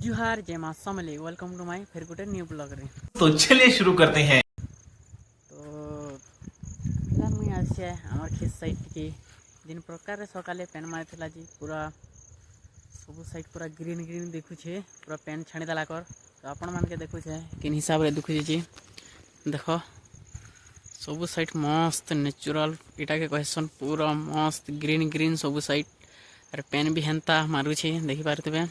जुहार जय मां समले welcome to my फिर गोटे न्यू ब्लॉग रे। तो चलिए शुरू करते हैं। तो फिलहाल मुझे आसे आमर खेत साइड के जिन प्रकार सकाले पेन मारी जी पूरा सब साइड पूरा ग्रीन ग्रीन देखुचे पूरा पेन छाणी देला कर। तो आपण मान के देखुचे किन हिसाब रे देखुचे देख सब साइड मस्त नेचुरल इटा के कहसन पूरा मस्त ग्रीन ग्रीन सब साइड और पेन भी हेन्ता मारुचे देखि पारथिबे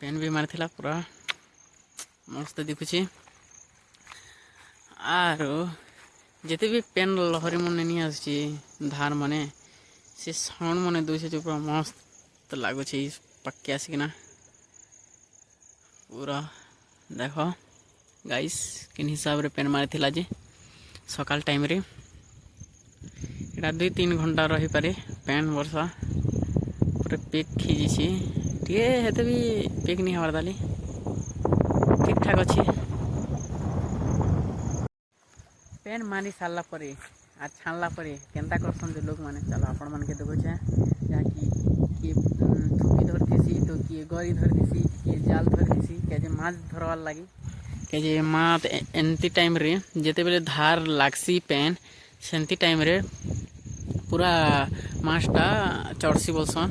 पेन भी मारिथिला पूरा मस्त दिखुचे आरो जेते भी पेन लहरी मन नहीं आसी धार मने से साउंड मने दोसे जो पूरा मस्त लागुचे पक्के आसिकना पूरा देखो गाइस किन हिसाब रे पेन मारिथिला जे सकाल टाइम रे एटा 2-3 घंटा रही पारे पेन वर्षा पूरा पेक खींची टे हेते भी पेक नहीं हमार दाली ठीक ठाक अच्छी पेन मारी सारा पर आ छाणला पर केन्ता करसन जो लोग माने चलो आपण मन के देखुचे जहाँकि किए थुकी धरतीसी तो किए गरी धरतीसी किए जाल धरतीसी क्या माछ धरवार लगी क्या मात एंती टाइम रे जेते बेले धार लागसी पेन सेंती टाइम रे पूरा माछटा चढ़सी बोलसन।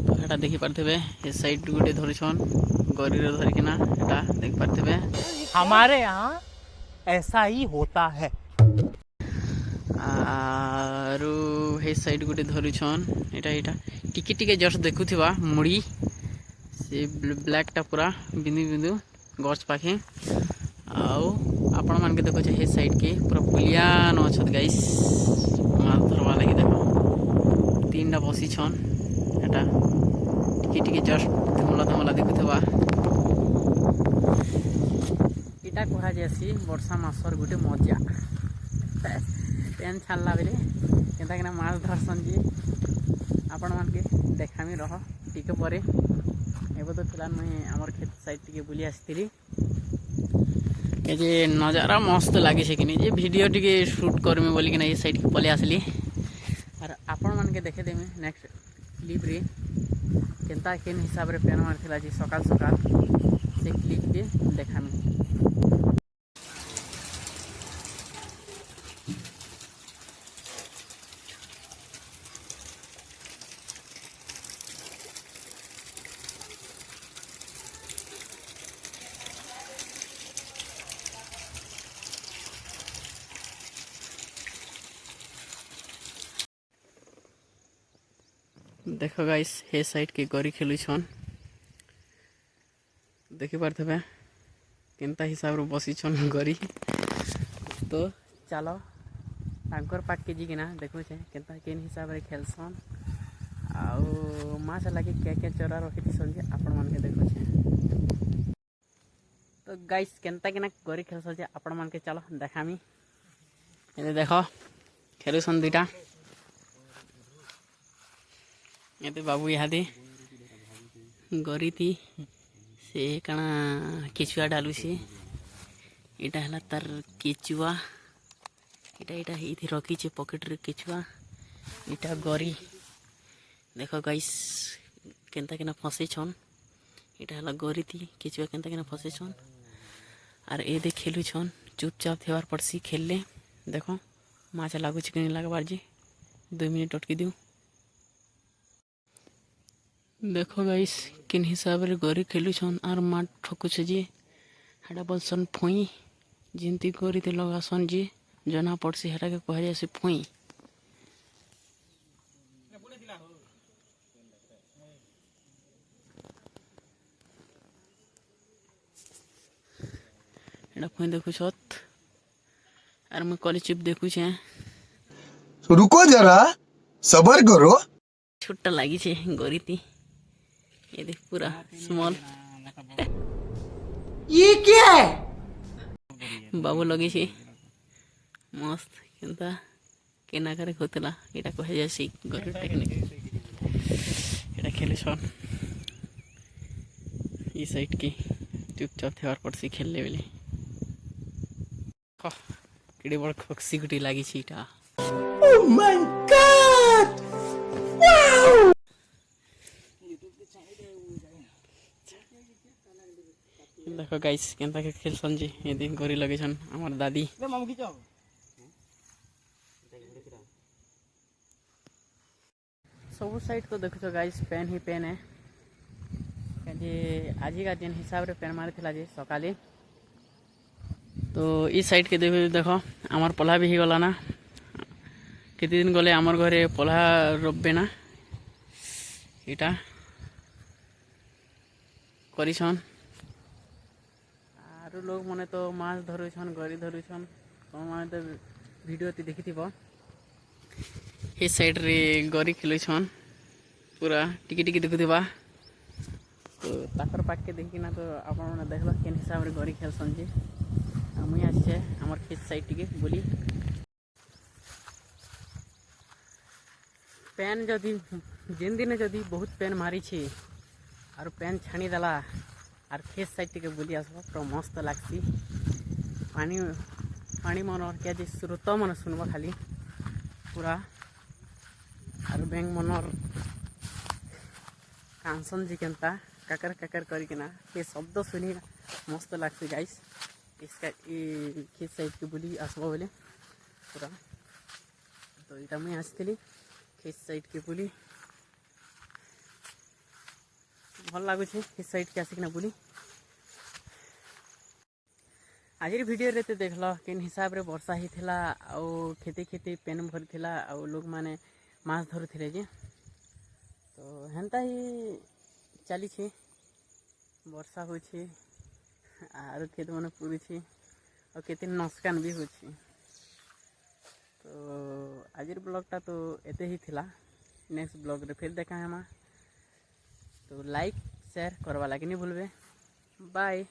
तो एटा देखि पारथिबे ए साइड गुटे धरिछन गरी रे धरिकिना एटा देखि पारथिबे हमारे यहाँ ऐसा ही होता है। आरो हे साइड गुटे धरिछन एटा एटा टिके टिके जस्ट देखुथिबा मुड़ी से ब्लैक टा पूरा बिंदु बिंदु गछ पाखे आउ आपण मान के देखो हे साइड के पूरा पुलियान अछत गाइस माछ धरवा लगी देखो तीनटा बसी छन एटा टिके टिके जस्ट धमला धमला देखुथिबा इटा कहा जासी वर्षा मासर गुटे मजा पेन छाड़ला बेले केनता किना माछ धरसन जी आपण मान के देखामी रह टिके परे एबो तो फिलहाल मैं आमर खेत साइड टिके बुली आसती जे नजारा मस्त लगे कि नहीं जे वीडियो टिके शूट करमी बोली कि ये साइड के पले आसली और आपण मान के देखे देमी नेक्स्ट क्लिप रे केनता केन हिसाब रे पेन मारथिला जी सकाल सकाल से क्लिप के देखामी। देखो गाइस हे साइड के गरी खेलु छन देखि पारथबे केनता हिसाब रे बसी छन गरी। तो चलो तांकर पाक के जी किना देखु छे केनता केन हिसाब रे खेलसन आउ माछ लागे क्या क्या चरा रखि सन जे आपण मान के देखु छे। तो गाइस केनता किना गरी खेलसन जे आपण मान के चलो देखामी ए देखो खेलु सन दुटा ये तो बाबू इहादे गरी थी से कणा केचुआ डालू से इटा हला तार केचुआ इटा इटा इथि रखी छे पॉकेट रे केचुआ इटा गरी देखो गाइस केनता केना फसे छन इटा हला गरी थी केचुआ केनता केना फसे छन और ए दे खेलु छन चुपचाप थेवार पड़सी खेलले देखो माछ लागु छ कि नहीं लागबार जी 2 मिनट अटकी दिउ देखो गाइस किन हिसाब रे गरी खेलु छन आर माट ठकु छ जी हेडा बोलसन फुई जिंती गरी ते लगासन जी जना पड़सी हेडा के कह जासी फुई। हेडा फुई देखु छत आर मैं कॉलेज चिप देखु छे रुको जरा सबर करो छुट्टा लागी छे गरी ती ये देख पूरा स्मॉल ये क्या है? बाबू लगे छे मस्त केनता केना करे होतला एटा कहे जासी गरी टेक्निक एटा खेले छन ई साइड के चुपचाप थेवार पड़सी खेलले बेले केडे बड़ खक्सी गुटी लागी छी इटा। Oh my God! Wow! देखो गाइस केनता के खेलसन जी यदि गरी लगेछन हमर दादी सब साइड तो देखो गाइस पेन ही पेन है जे आज का दिन हिसाब रे पेन मारी थिला जे सकाले तो इस साइड के देखो आमर पल्हा भी गला ना केते दिन गले आमर घरे पल्हा रोपबे ना इटा करिछन आरो लोग मने तो माछ धरुछन गरी धरुछन तो माने तो वीडियो ती देखिथिबो इस साइड रे गरी खेलुछन पूरा टिकी टिकी देखुथिबा तो ताकर पाक के देखिना तो आपण माने देखलो केन हिसाब रे गरी खेलसन जी मुई आछे हमर खेत साइड टिके बोली पेन जदि जिन दिन जदि बहुत पेन मारी छी और पेन छाणी देला और खेत साइड टिके बुली आसबो पूरा मस्त लागसी पानी पानी मन और क्या जे स्रोत मन सुनबो खाली पूरा और बैंक मनर कांसन जी केनता काकर काकर करिकिना ये शब्द सुनी मस्त लागसी गाइस इसका ये खेत साइड के बुली आसबो बोले पूरा तो इटा मुई आसथिली खेत साइड के बुली भल लगुचे खेत साइड के आसिकना बुली आज वीडियो रे तो देखल केन हिसाब रे वर्षा ही थिला आउ खेती खेती पेन भरी थिला आउ लोग माने माछ धरुथिले जे तो हेंता ही चली छी वर्षा हो छी आर खेत मन पूरी छी और केते नस्कान भी हो छी तो आज ब्लॉगटा तो एते ही थिला नेक्स्ट ब्लॉग रे फिर देखा हमा तो लाइक शेयर करवा लगे नहीं भूलबे बाय।